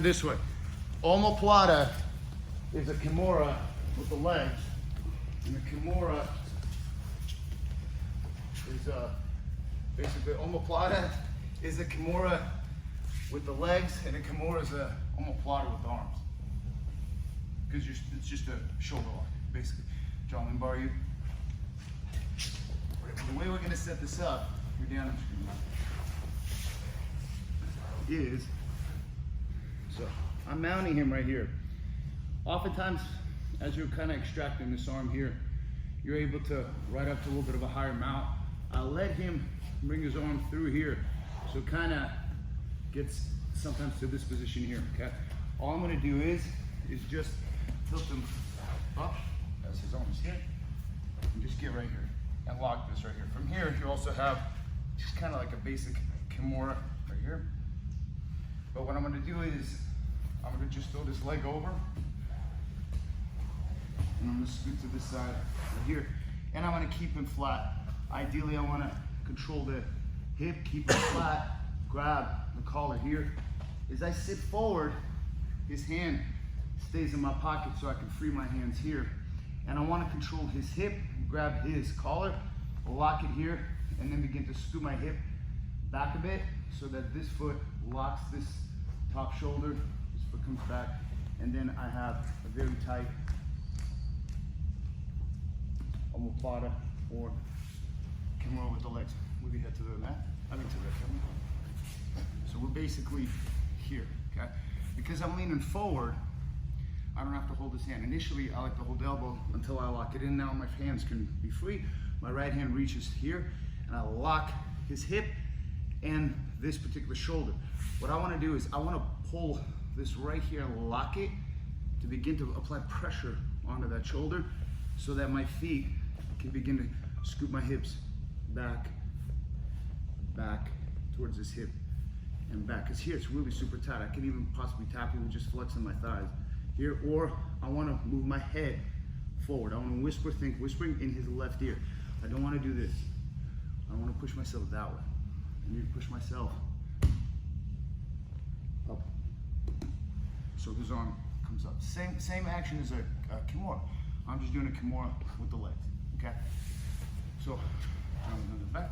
This way. Omoplata is a kimura with the legs, and the kimura is basically omoplata is a kimura with the legs, and a kimura is a omoplata with the arms. Because it's just a shoulder lock, basically. John, let me borrow you. The way we're going to set this up, you're down on the screen, is so I'm mounting him right here. Oftentimes, as you're kind of extracting this arm here, you're able to right up to a little bit of a higher mount. I'll let him bring his arm through here, so it kind of gets sometimes to this position here. Okay. All I'm going to do is just tilt him up as his arm is here, and just get right here and lock this right here. From here, you also have just kind of like a basic kimura right here. But what I'm going to do is I'm going to just throw this leg over, and I'm going to scoot to this side right here, and I'm going to keep him flat. Ideally, I want to control the hip, keep it flat, grab the collar here. As I sit forward, his hand stays in my pocket so I can free my hands here. And I want to control his hip, grab his collar, lock it here, and then begin to scoot my hip back a bit so that this foot locks this top shoulder, this foot comes back, and then I have a very tight omoplata or kimura with the legs. Move your head to the mat, to the camera. So we're basically here, okay? Because I'm leaning forward, I don't have to hold his hand. Initially, I like to hold the elbow until I lock it in. Now my hands can be free. My right hand reaches here, and I lock his hip and this particular shoulder. What I want to do is I want to pull this right here and lock it to begin to apply pressure onto that shoulder so that my feet can begin to scoop my hips back towards this hip and back. Because here it's really super tight. I can even possibly tap it with just flexing my thighs here, or I want to move my head forward. I want to whispering in his left ear. I don't want to do this. I want to push myself that way. I need to push myself up so his arm comes up. Same action as a kimura. I'm just doing a kimura with the legs. Okay. So on the back.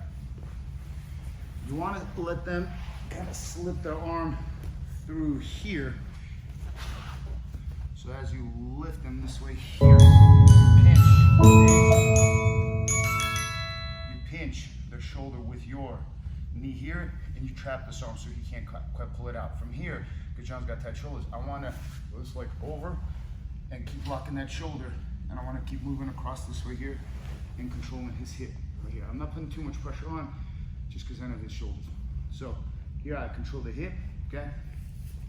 You want to let them kind of slip their arm through here. So as you lift them this way here, you pinch their shoulder with your knee here, and you trap this arm so he can't quite pull it out. From here, because John's got tight shoulders, I want to go this like over and keep locking that shoulder, and I want to keep moving across this way here and controlling his hip right here. I'm not putting too much pressure on, just because I know his shoulders. So here I control the hip, okay?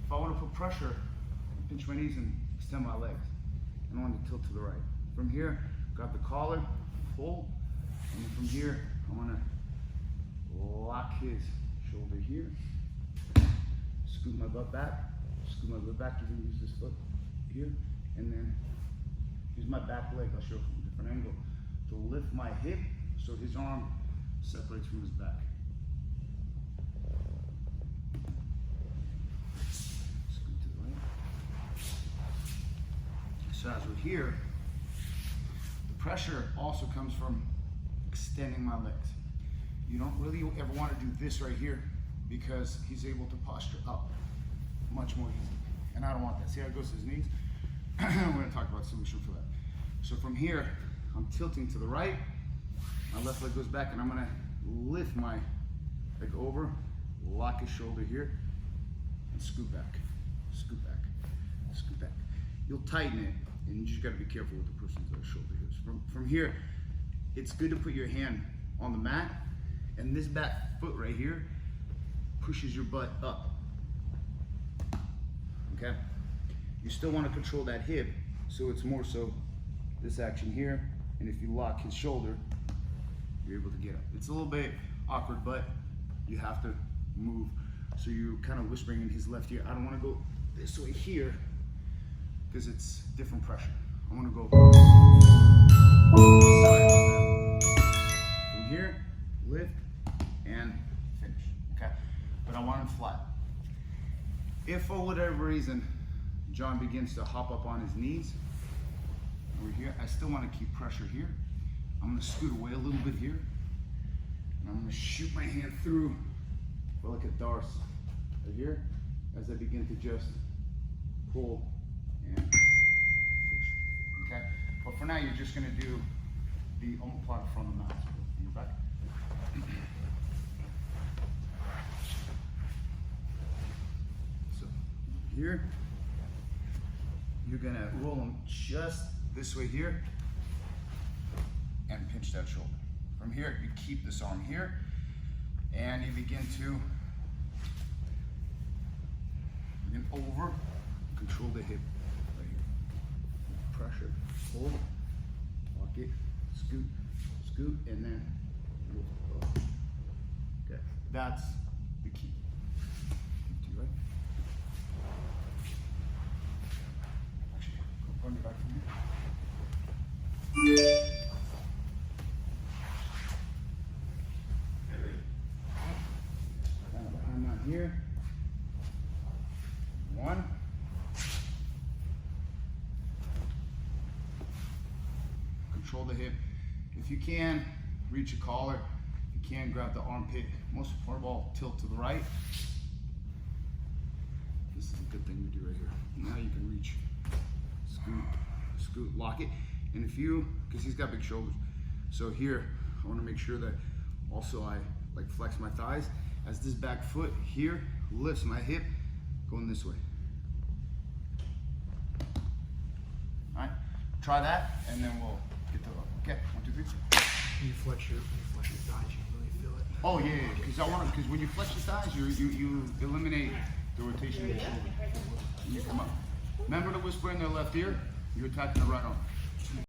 If I want to put pressure, I pinch my knees and extend my legs, and I want to tilt to the right. From here, grab the collar, pull, and then from here, I want to lock his shoulder here, scoot my butt back, you can use this foot here, and then use my back leg, I'll show it from a different angle, to lift my hip so his arm separates from his back. Scoot to the right. So as we're here, the pressure also comes from extending my legs. You don't really ever want to do this right here because he's able to posture up much more easily. And I don't want that. See how it goes to his knees? We're going to talk about a solution for that. So from here, I'm tilting to the right. My left leg goes back, and I'm going to lift my leg over, lock his shoulder here, and scoot back, scoot back, scoot back. You'll tighten it, and you just got to be careful with the person's shoulder here. So from here, it's good to put your hand on the mat, and this back foot right here pushes your butt up. Okay? You still want to control that hip, so it's more so this action here, and if you lock his shoulder, you're able to get up. It's a little bit awkward, but you have to move. So you're kind of whispering in his left ear. I don't want to go this way here because it's different pressure. I want to go from here, lift, and finish. Okay? But I want him flat. If for whatever reason, John begins to hop up on his knees, over here, I still want to keep pressure here. I'm going to scoot away a little bit here. And I'm going to shoot my hand through for like a darce right here as I begin to just pull and push. Okay? But for now, you're just going to do the omoplata from the mat. So you're back. So here, you're going to roll them just this way here and pinch that shoulder. From here, you keep this arm here and you begin to bring it over, control the hip right here. Pressure, hold, lock it, scoot, scoot, and then roll. Okay, that's the key. Empty, right? Actually, go back from here. Kind of behind that here. One. Control the hip. If you can, reach a collar. If you can, grab the armpit. Most important of all, tilt to the right. This is a good thing to do right here. Now you can reach, scoot, scoot, lock it. And if you, because he's got big shoulders, so here, I want to make sure that also I like flex my thighs as this back foot here lifts my hip going this way. All right, try that, and then we'll get to the, okay, 1, 2, 3. When you flex your thighs, you can really feel it. Oh yeah, because when you flex your thighs, you eliminate the rotation of your shoulder. And you come up. Remember to whisper in their left ear. You're attacking the right arm.